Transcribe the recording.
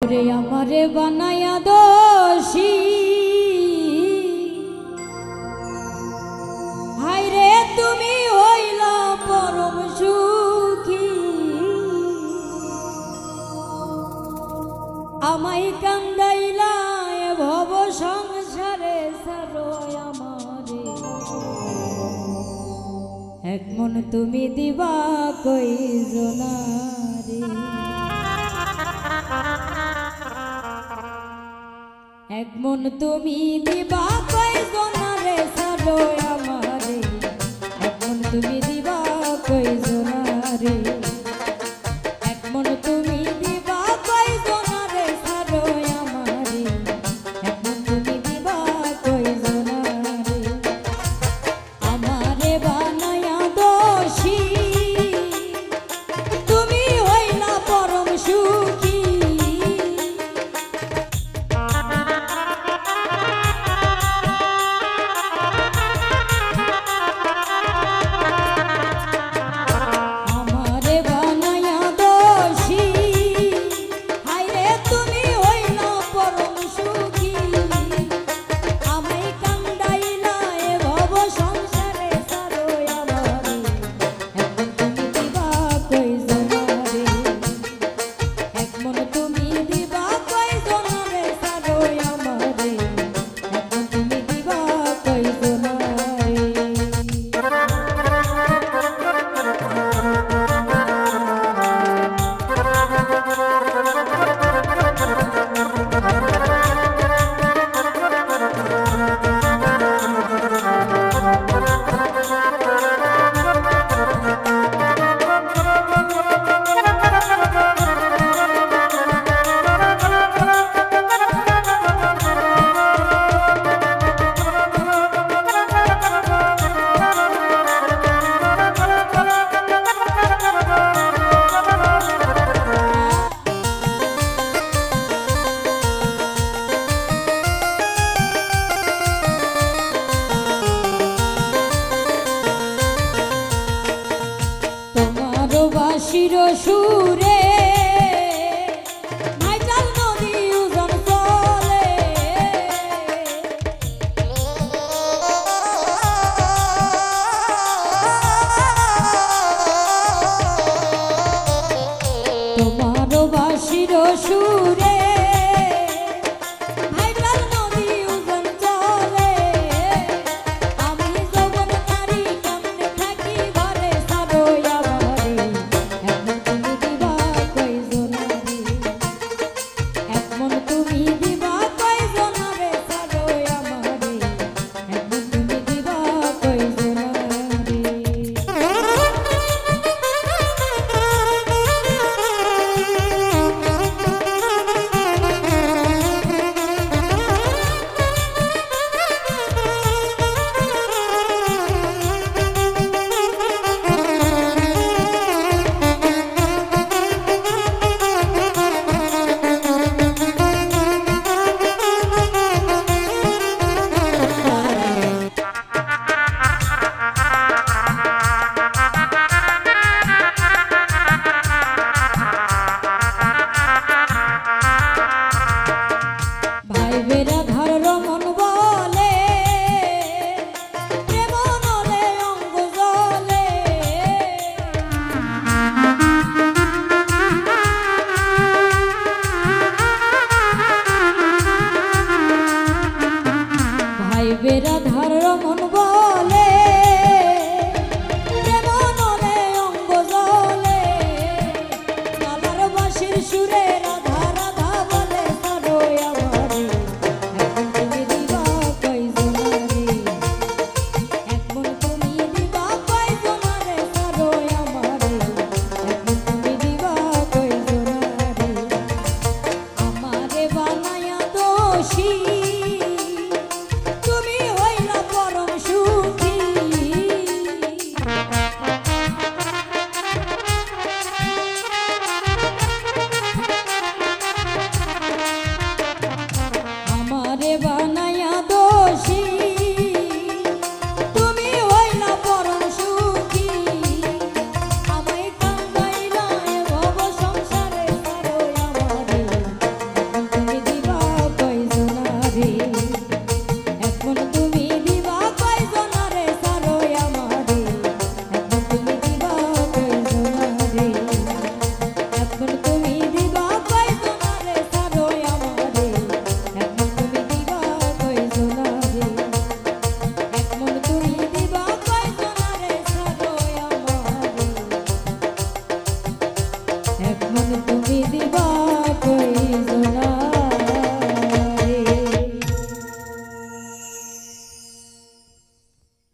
রে আমারে বানায়া দোষী হায় রে তুমি হইলা পরম সুখী আমায় কান্দাইলা এ ভব সংসারে সারো আমারে এক মন তুমি দিবা কই জনারে এক মন তুমি দিবা কই জনারে সারো আমারে এক মন তুমি দিবা কই জনারে এক মন তুমি দিবা কই জনারে সারো আমারে এক মন তুমি দিবা কই জনারে আমারে বানায়া দোষী তুমি হইলা পরম সুখী বাঁশির সুরে মাইটাল নদী উজন চলে তোমার বাঁশির সুরে মাইটাল নদী উজন চলে আমি যৌবন নারী কেমনে থাকি ঘরে সারো বেরাধার রমন বলে মনরে অঙ্গ জলে কালার বাঁশির সুরে রাধা রাধা বলে সারো আমারে এক মন তুমি দিবা কই জনারে এক মন তুমি দিবা কই জনারে সারো আমারে এক মন তুমি দিবা কই জনারে আমারে বানায়া দোষী বানায়া দোষী তুমি হইলা পরম সুখী আমায় কান্দাইলা ভব সংসারে সারো আমারে এক মন